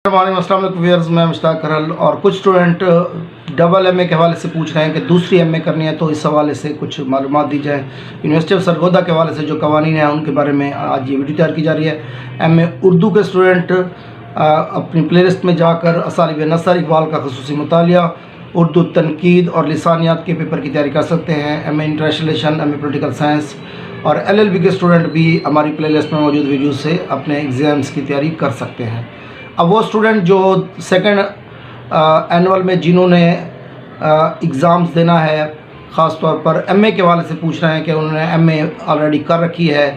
अस्सलाम वालेकुम व्यूअर्स, मैं मुश्ताक करल। और कुछ स्टूडेंट डबल एमए के हवाले से पूछ रहे हैं कि दूसरी एमए करनी है, तो इस हवाले से कुछ मालूमात दी जाए। यूनिवर्सिटी ऑफ सरगोदा के हवाले से जो कवानीन हैं उनके बारे में आज ये वीडियो तैयार की जा रही है। एमए उर्दू के स्टूडेंट अपनी प्लेलिस्ट में जाकर असालिब नसर इकबाल का ख़ुसूसी मुतालिया, उर्दू तनकीद और लिसानियात के पेपर की तैयारी कर सकते हैं। MA international, MA political science और एलएलबी के स्टूडेंट भी हमारी प्लेलिस्ट में मौजूद वीडियो से अपने एग्ज़ाम्स की तैयारी कर सकते हैं। अब वो स्टूडेंट जो सेकंड एनुअल में जिन्होंने एग्ज़ाम्स देना है, ख़ास तौर पर एमए के हवाले से पूछ रहे हैं कि उन्होंने एमए ऑलरेडी कर रखी है,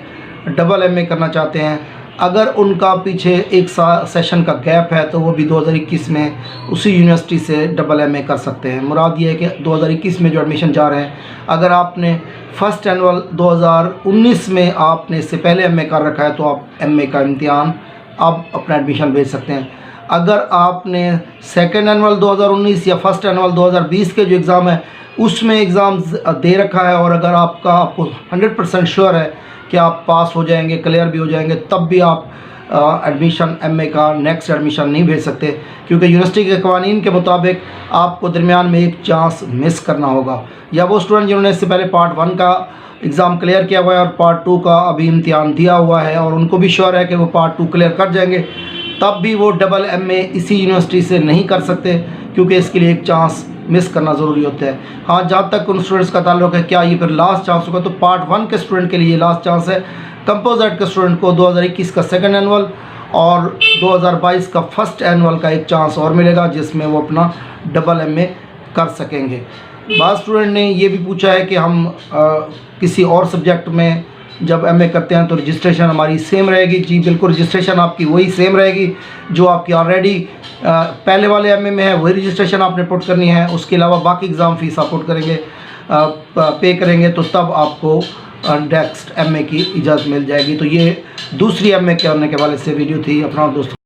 डबल एमए करना चाहते हैं। अगर उनका पीछे एक सेशन का गैप है तो वो भी 2021 में उसी यूनिवर्सिटी से डबल एमए कर सकते हैं। मुराद ये है कि 2021 में जो एडमिशन जा रहे हैं, अगर आपने फ़र्स्ट एनुअल 2019 में आपने इससे पहले एमए कर रखा है तो आप एमए का इम्तिहान आप अपना एडमिशन भेज सकते हैं। अगर आपने सेकेंड एनुअल 2019 या फर्स्ट एनुअल 2020 के जो एग्ज़ाम है उसमें एग्ज़ाम दे रखा है और अगर आपको 100% श्योर है कि आप पास हो जाएंगे, क्लियर भी हो जाएंगे, तब भी आप एडमिशन एमए का नेक्स्ट एडमिशन नहीं भेज सकते, क्योंकि यूनिवर्सिटी के कवानीन के मुताबिक आपको दरमियान में एक चांस मिस करना होगा। या वो स्टूडेंट जिन्होंने इससे पहले पार्ट 1 का एग्ज़ाम क्लियर किया हुआ है और पार्ट 2 का अभी इम्तिहान दिया हुआ है और उनको भी श्योर है कि वो पार्ट 2 क्लियर कर जाएंगे, तब भी वो डबल एमए इसी यूनिवर्सिटी से नहीं कर सकते, क्योंकि इसके लिए एक चांस मिस करना ज़रूरी होता है। हाँ, जहाँ तक उन स्टूडेंट्स का ताल्लुक है, क्या ये फिर लास्ट चांस होगा, तो पार्ट 1 के स्टूडेंट के लिए लास्ट चांस है। कंपोजिट के स्टूडेंट को 2021 का सेकेंड एनुअल और 2022 का फर्स्ट एनुअल का एक चांस और मिलेगा, जिसमें वो अपना डबल एमए कर सकेंगे। बाद स्टूडेंट ने ये भी पूछा है कि हम किसी और सब्जेक्ट में जब एमए करते हैं तो रजिस्ट्रेशन हमारी सेम रहेगी। जी बिल्कुल, रजिस्ट्रेशन आपकी वही सेम रहेगी जो आपकी ऑलरेडी पहले वाले एमए में है, वही रजिस्ट्रेशन आपने पुट करनी है। उसके अलावा बाकी एग्ज़ाम फ़ीस आप पुट करेंगे, पे करेंगे, तो तब आपको नेक्स्ट एमए की इजाज़त मिल जाएगी। तो ये दूसरी एमए करने के हवाले से वीडियो थी। अपना दोस्तों